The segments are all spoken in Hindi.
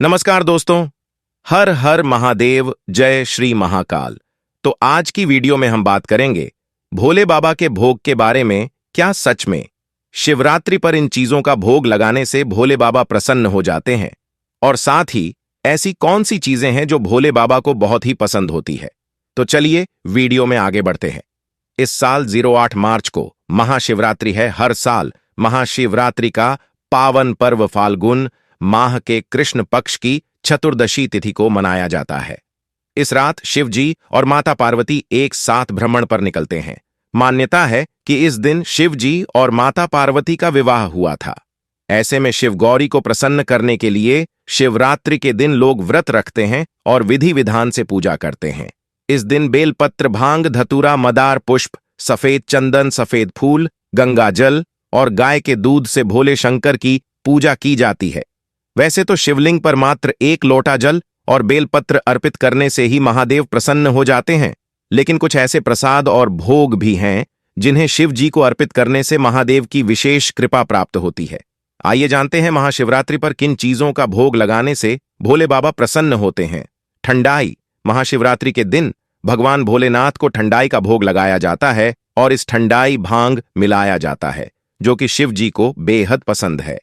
नमस्कार दोस्तों। हर हर महादेव, जय श्री महाकाल। तो आज की वीडियो में हम बात करेंगे भोले बाबा के भोग के बारे में। क्या सच में शिवरात्रि पर इन चीजों का भोग लगाने से भोले बाबा प्रसन्न हो जाते हैं? और साथ ही ऐसी कौन सी चीजें हैं जो भोले बाबा को बहुत ही पसंद होती है? तो चलिए वीडियो में आगे बढ़ते हैं। इस साल 08 मार्च को महाशिवरात्रि है। हर साल महाशिवरात्रि का पावन पर्व फाल्गुन माह के कृष्ण पक्ष की चतुर्दशी तिथि को मनाया जाता है। इस रात शिव जी और माता पार्वती एक साथ भ्रमण पर निकलते हैं। मान्यता है कि इस दिन शिव जी और माता पार्वती का विवाह हुआ था। ऐसे में शिव गौरी को प्रसन्न करने के लिए शिवरात्रि के दिन लोग व्रत रखते हैं और विधि विधान से पूजा करते हैं। इस दिन बेलपत्र, भांग, धतूरा, मदार पुष्प, सफेद चंदन, सफेद फूल, गंगा जल और गाय के दूध से भोले शंकर की पूजा की जाती है। वैसे तो शिवलिंग पर मात्र एक लोटा जल और बेलपत्र अर्पित करने से ही महादेव प्रसन्न हो जाते हैं, लेकिन कुछ ऐसे प्रसाद और भोग भी हैं जिन्हें शिव जी को अर्पित करने से महादेव की विशेष कृपा प्राप्त होती है। आइए जानते हैं महाशिवरात्रि पर किन चीजों का भोग लगाने से भोले बाबा प्रसन्न होते हैं। ठंडाई। महाशिवरात्रि के दिन भगवान भोलेनाथ को ठंडाई का भोग लगाया जाता है और इस ठंडाई भांग मिलाया जाता है, जो कि शिव जी को बेहद पसंद है।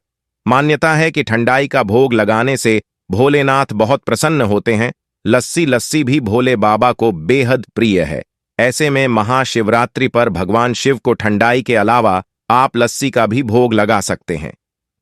मान्यता है कि ठंडाई का भोग लगाने से भोलेनाथ बहुत प्रसन्न होते हैं। लस्सी भी भोले बाबा को बेहद प्रिय है। ऐसे में महाशिवरात्रि पर भगवान शिव को ठंडाई के अलावा आप लस्सी का भी भोग लगा सकते हैं।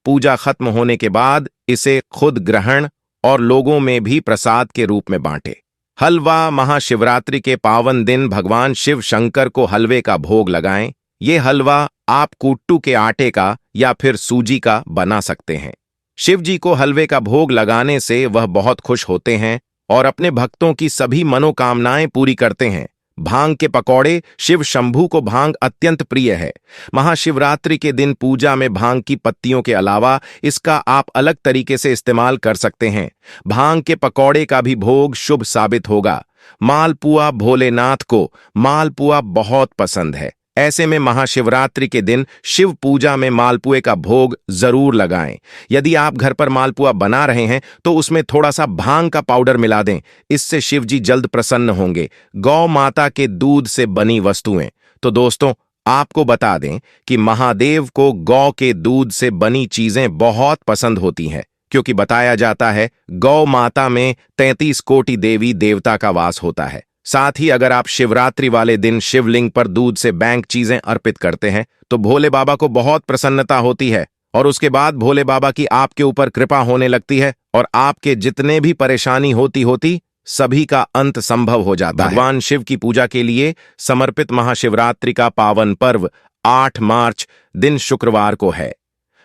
पूजा खत्म होने के बाद इसे खुद ग्रहण और लोगों में भी प्रसाद के रूप में बांटे। हलवा। महाशिवरात्रि के पावन दिन भगवान शिव शंकर को हलवे का भोग लगाएं। ये हलवा आप कुट्टू के आटे का या फिर सूजी का बना सकते हैं। शिव जी को हलवे का भोग लगाने से वह बहुत खुश होते हैं और अपने भक्तों की सभी मनोकामनाएं पूरी करते हैं। भांग के पकौड़े। शिव शंभू को भांग अत्यंत प्रिय है। महाशिवरात्रि के दिन पूजा में भांग की पत्तियों के अलावा इसका आप अलग तरीके से इस्तेमाल कर सकते हैं। भांग के पकौड़े का भी भोग शुभ साबित होगा। मालपुआ। भोलेनाथ को मालपुआ बहुत पसंद है। ऐसे में महाशिवरात्रि के दिन शिव पूजा में मालपुए का भोग जरूर लगाएं। यदि आप घर पर मालपुआ बना रहे हैं तो उसमें थोड़ा सा भांग का पाउडर मिला दें। इससे शिव जी जल्द प्रसन्न होंगे। गौ माता के दूध से बनी वस्तुएं। तो दोस्तों, आपको बता दें कि महादेव को गौ के दूध से बनी चीजें बहुत पसंद होती हैं, क्योंकि बताया जाता है गौ माता में 33 कोटि देवी देवता का वास होता है। साथ ही अगर आप शिवरात्रि वाले दिन शिवलिंग पर दूध से बैंक चीजें अर्पित करते हैं तो भोले बाबा को बहुत प्रसन्नता होती है और उसके बाद भोले बाबा की आपके ऊपर कृपा होने लगती है और आपके जितने भी परेशानी होती सभी का अंत संभव हो जाता है। भगवान शिव की पूजा के लिए समर्पित महाशिवरात्रि का पावन पर्व 8 मार्च दिन शुक्रवार को है।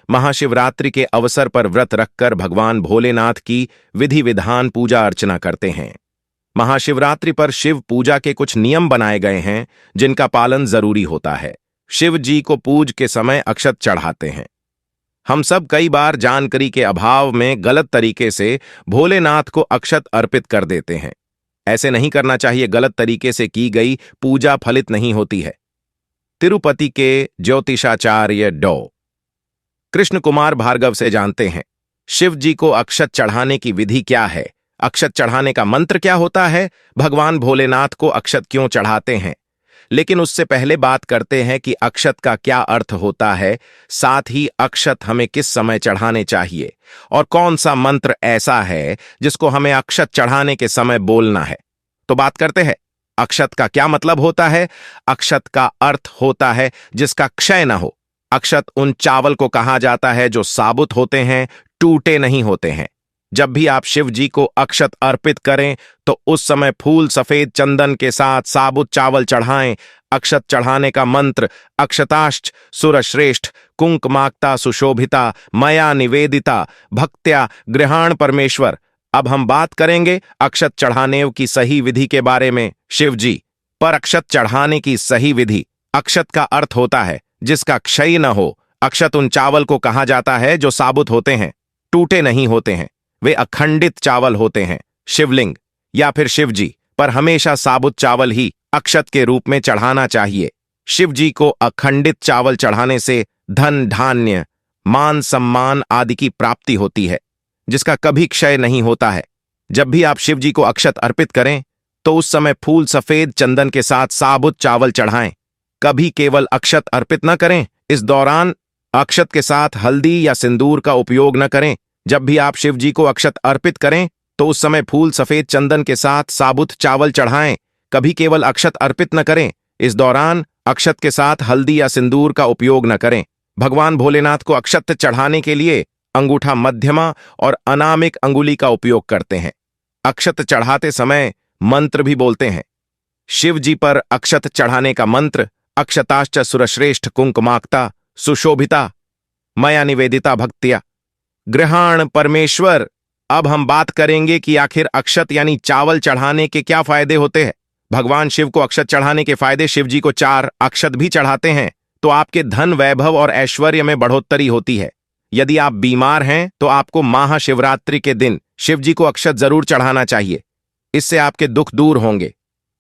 महाशिवरात्रि के अवसर पर व्रत रखकर भगवान भोलेनाथ की विधि विधान पूजा अर्चना करते हैं। महाशिवरात्रि पर शिव पूजा के कुछ नियम बनाए गए हैं जिनका पालन जरूरी होता है। शिव जी को पूज के समय अक्षत चढ़ाते हैं। हम सब कई बार जानकारी के अभाव में गलत तरीके से भोलेनाथ को अक्षत अर्पित कर देते हैं। ऐसे नहीं करना चाहिए। गलत तरीके से की गई पूजा फलित नहीं होती है। तिरुपति के ज्योतिषाचार्य डॉ कृष्ण कुमार भार्गव से जानते हैं शिव जी को अक्षत चढ़ाने की विधि क्या है, अक्षत चढ़ाने का मंत्र क्या होता है, भगवान भोलेनाथ को अक्षत क्यों चढ़ाते हैं। लेकिन उससे पहले बात करते हैं कि अक्षत का क्या अर्थ होता है, साथ ही अक्षत हमें किस समय चढ़ाने चाहिए और कौन सा मंत्र ऐसा है जिसको हमें अक्षत चढ़ाने के समय बोलना है। तो बात करते हैं अक्षत का क्या मतलब होता है। अक्षत का अर्थ होता है जिसका क्षय न हो। अक्षत उन चावल को कहा जाता है जो साबुत होते हैं, टूटे नहीं होते हैं। जब भी आप शिव जी को अक्षत अर्पित करें तो उस समय फूल सफेद चंदन के साथ साबुत चावल चढ़ाएं। अक्षत चढ़ाने का मंत्र अक्षताश्च सुरश्रेष्ठ कुंकुमाक्ता सुशोभिता मया निवेदिता भक्त्या गृहाण परमेश्वर। अब हम बात करेंगे अक्षत चढ़ाने की सही विधि के बारे में। शिव जी पर अक्षत चढ़ाने की सही विधि। अक्षत का अर्थ होता है जिसका क्षय न हो। अक्षत उन चावल को कहा जाता है जो साबुत होते हैं, टूटे नहीं होते हैं। वे अखंडित चावल होते हैं। शिवलिंग या फिर शिव जी पर हमेशा साबुत चावल ही अक्षत के रूप में चढ़ाना चाहिए। शिव जी को अखंडित चावल चढ़ाने से धन धान्य मान सम्मान आदि की प्राप्ति होती है। जिसका कभी क्षय नहीं होता है। जब भी आप शिव जी को अक्षत अर्पित करें तो उस समय फूल सफेद चंदन के साथ साबुत चावल चढ़ाएं। कभी केवल अक्षत अर्पित न करें। इस दौरान अक्षत के साथ हल्दी या सिंदूर का उपयोग न करें। जब भी आप शिव जी को अक्षत अर्पित करें तो उस समय फूल सफेद चंदन के साथ साबुत चावल चढ़ाएं। कभी केवल अक्षत अर्पित न करें। इस दौरान अक्षत के साथ हल्दी या सिंदूर का उपयोग न करें। भगवान भोलेनाथ को अक्षत चढ़ाने के लिए अंगूठा मध्यमा और अनामिक अंगुली का उपयोग करते हैं। अक्षत चढ़ाते समय मंत्र भी बोलते हैं। शिव जी पर अक्षत चढ़ाने का मंत्र अक्षताश्च सुरश्रेष्ठ कुंकुमाक्ता सुशोभिता मया निवेदिता भक्तिया गृहाण परमेश्वर। अब हम बात करेंगे कि आखिर अक्षत यानी चावल चढ़ाने के क्या फायदे होते हैं। भगवान शिव को अक्षत चढ़ाने के फायदे। शिव जी को 4 अक्षत भी चढ़ाते हैं तो आपके धन वैभव और ऐश्वर्य में बढ़ोतरी होती है। यदि आप बीमार हैं तो आपको महाशिवरात्रि के दिन शिव जी को अक्षत जरूर चढ़ाना चाहिए। इससे आपके दुख दूर होंगे।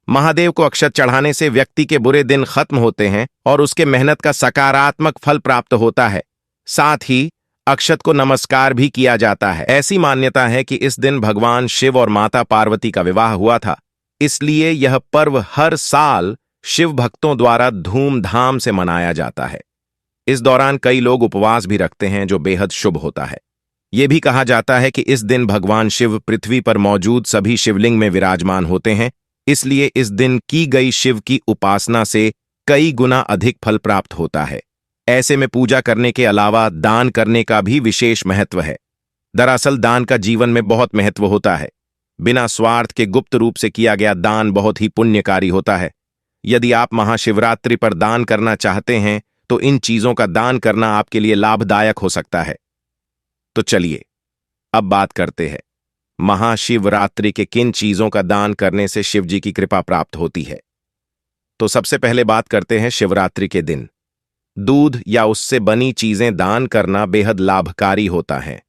महादेव को अक्षत चढ़ाने से व्यक्ति के बुरे दिन खत्म होते हैं और उसके मेहनत का सकारात्मक फल प्राप्त होता है। साथ ही अक्षत को नमस्कार भी किया जाता है। ऐसी मान्यता है कि इस दिन भगवान शिव और माता पार्वती का विवाह हुआ था, इसलिए यह पर्व हर साल शिव भक्तों द्वारा धूमधाम से मनाया जाता है। इस दौरान कई लोग उपवास भी रखते हैं जो बेहद शुभ होता है। यह भी कहा जाता है कि इस दिन भगवान शिव पृथ्वी पर मौजूद सभी शिवलिंग में विराजमान होते हैं, इसलिए इस दिन की गई शिव की उपासना से कई गुना अधिक फल प्राप्त होता है। ऐसे में पूजा करने के अलावा दान करने का भी विशेष महत्व है। दरअसल दान का जीवन में बहुत महत्व होता है। बिना स्वार्थ के गुप्त रूप से किया गया दान बहुत ही पुण्यकारी होता है। यदि आप महाशिवरात्रि पर दान करना चाहते हैं तो इन चीजों का दान करना आपके लिए लाभदायक हो सकता है। तो चलिए अब बात करते हैं महाशिवरात्रि के किन चीजों का दान करने से शिव जी की कृपा प्राप्त होती है। तो सबसे पहले बात करते हैं शिवरात्रि के दिन दूध या उससे बनी चीजें दान करना बेहद लाभकारी होता है।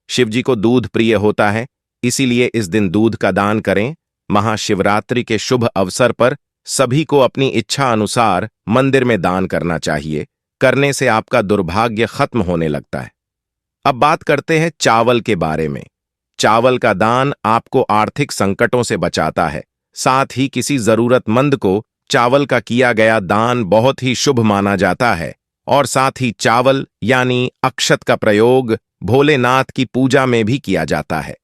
शिव जी को दूध प्रिय होता है, इसीलिए इस दिन दूध का दान करें। महाशिवरात्रि के शुभ अवसर पर सभी को अपनी इच्छा अनुसार मंदिर में दान करना चाहिए। करने से आपका दुर्भाग्य खत्म होने लगता है। अब बात करते हैं चावल के बारे में। चावल का दान आपको आर्थिक संकटों से बचाता है। साथ ही किसी जरूरतमंद को चावल का किया गया दान बहुत ही शुभ माना जाता है। और साथ ही चावल यानी अक्षत का प्रयोग भोलेनाथ की पूजा में भी किया जाता है।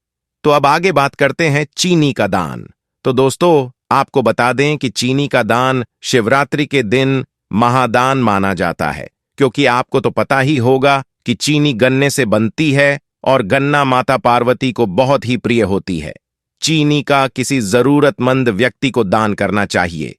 तो अब आगे बात करते हैं चीनी का दान। तो दोस्तों आपको बता दें कि चीनी का दान शिवरात्रि के दिन महादान माना जाता है, क्योंकि आपको तो पता ही होगा कि चीनी गन्ने से बनती है और गन्ना माता पार्वती को बहुत ही प्रिय होती है। चीनी का किसी जरूरतमंद व्यक्ति को दान करना चाहिए।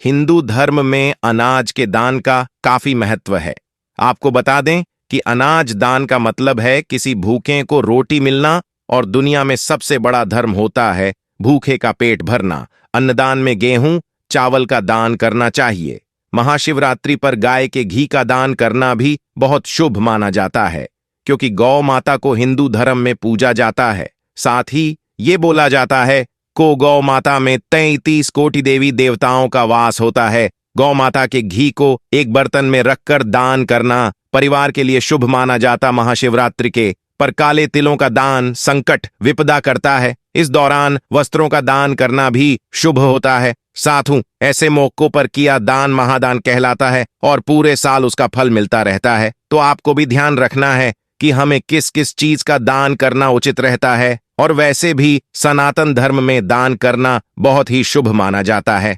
हिंदू धर्म में अनाज के दान का काफी महत्व है। आपको बता दें कि अनाज दान का मतलब है किसी भूखे को रोटी मिलना, और दुनिया में सबसे बड़ा धर्म होता है भूखे का पेट भरना। अन्नदान में गेहूं चावल का दान करना चाहिए। महाशिवरात्रि पर गाय के घी का दान करना भी बहुत शुभ माना जाता है, क्योंकि गौ माता को हिंदू धर्म में पूजा जाता है। साथ ही ये बोला जाता है को गौ माता में 33 कोटि देवी देवताओं का वास होता है। गौ माता के घी को एक बर्तन में रखकर दान करना परिवार के लिए शुभ माना जाता। महाशिवरात्रि के पर काले तिलों का दान संकट विपदा करता है। इस दौरान वस्त्रों का दान करना भी शुभ होता है। साथों ऐसे मौकों पर किया दान महादान कहलाता है और पूरे साल उसका फल मिलता रहता है। तो आपको भी ध्यान रखना है कि हमें किस किस चीज का दान करना उचित रहता है, और वैसे भी सनातन धर्म में दान करना बहुत ही शुभ माना जाता है।